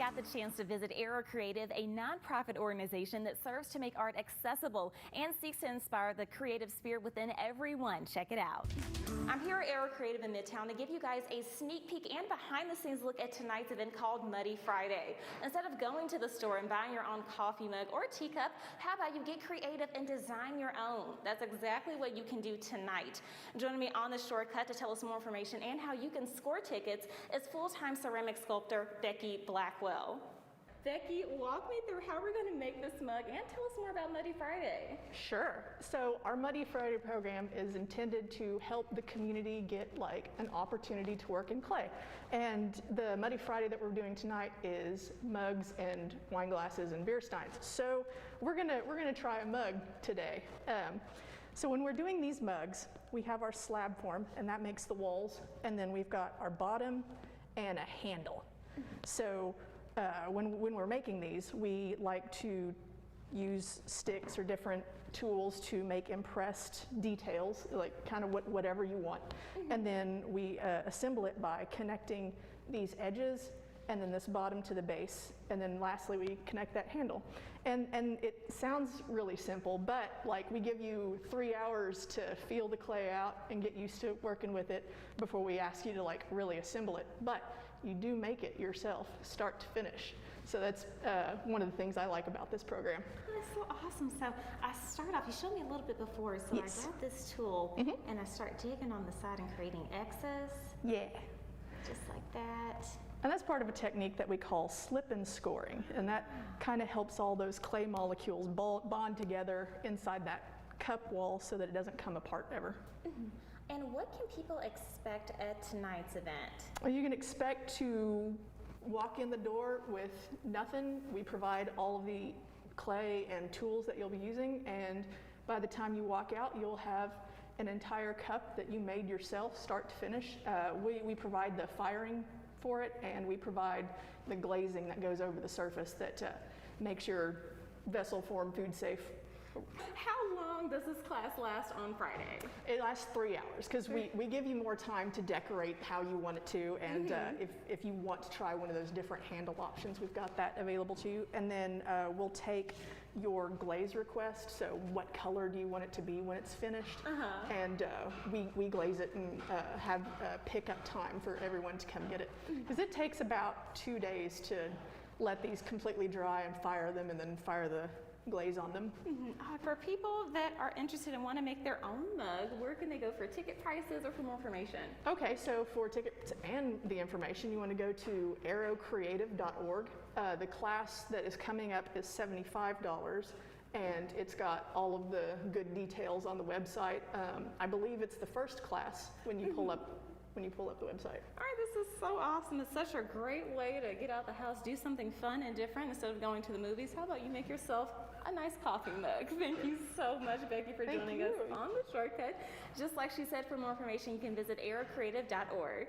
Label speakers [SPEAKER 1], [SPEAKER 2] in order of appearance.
[SPEAKER 1] got the chance to visit Aero Creative, a nonprofit organization that serves to make art accessible and seeks to inspire the creative spirit within everyone. Check it out. I'm here at Aero Creative in Midtown to give you guys a sneak peek and behind the scenes look at tonight's event called Muddy Friday. Instead of going to the store and buying your own coffee mug or teacup, how about you get creative and design your own? That's exactly what you can do tonight. Joining me on the shortcut to tell us more information and how you can score tickets is full-time ceramic sculptor Becky Blackwell. Becky, walk me through how we're going to make this mug and tell us more about Muddy Friday.
[SPEAKER 2] Sure. So our Muddy Friday program is intended to help the community get like an opportunity to work in clay. And the Muddy Friday that we're doing tonight is mugs and wine glasses and beer steins. So we're gonna try a mug today. So when we're doing these mugs, we have our slab form, and that makes the walls, and then we've got our bottom and a handle. So when we're making these, we like to use sticks or different tools to make impressed details, like kind of whatever you want. And then we assemble it by connecting these edges and then this bottom to the base, and then lastly we connect that handle. And it sounds really simple, but like we give you 3 hours to feel the clay out and get used to working with it before we ask you to like really assemble it. But you do make it yourself, start to finish. So that's one of the things I like about this program.
[SPEAKER 1] That's so awesome. So I start off, you showed me a little bit before, so
[SPEAKER 2] Yes.
[SPEAKER 1] I got this tool and I start digging on the side and creating X's.
[SPEAKER 2] Yeah.
[SPEAKER 1] Just like that.
[SPEAKER 2] And that's part of a technique that we call slip and scoring, and that kind of helps all those clay molecules bond together inside that cup wall so that it doesn't come apart ever.
[SPEAKER 1] And what can people expect at tonight's event?
[SPEAKER 2] Well, you can expect to walk in the door with nothing. We provide all of the clay and tools that you'll be using, and by the time you walk out, you'll have an entire cup that you made yourself, start to finish. We provide the firing for it, and we provide the glazing that goes over the surface that makes your vessel form food safe.
[SPEAKER 1] How long does this class last on Friday?
[SPEAKER 2] It lasts 3 hours because we give you more time to decorate how you want it to, and if you want to try one of those different handle options, we've got that available to you. And then we'll take your glaze request, so what color do you want it to be when it's finished, and we glaze it and have pickup time for everyone to come get it, because it takes about 2 days to let these completely dry and fire them and then fire the glaze on them.
[SPEAKER 1] For people that are interested and want to make their own mug, where can they go for ticket prices or for more information?
[SPEAKER 2] Okay, so for tickets and the information, you want to go to aerocreative.org. The class that is coming up is $75, and it's got all of the good details on the website. I believe it's the first class when you pull up the website.
[SPEAKER 1] All right, this is so awesome. It's such a great way to get out the house, do something fun and different instead of going to the movies. How about you make yourself a nice coffee mug? Thank you so much, Becky, for joining us on The Shortcut. Just like she said, for more information, you can visit aerocreative.org.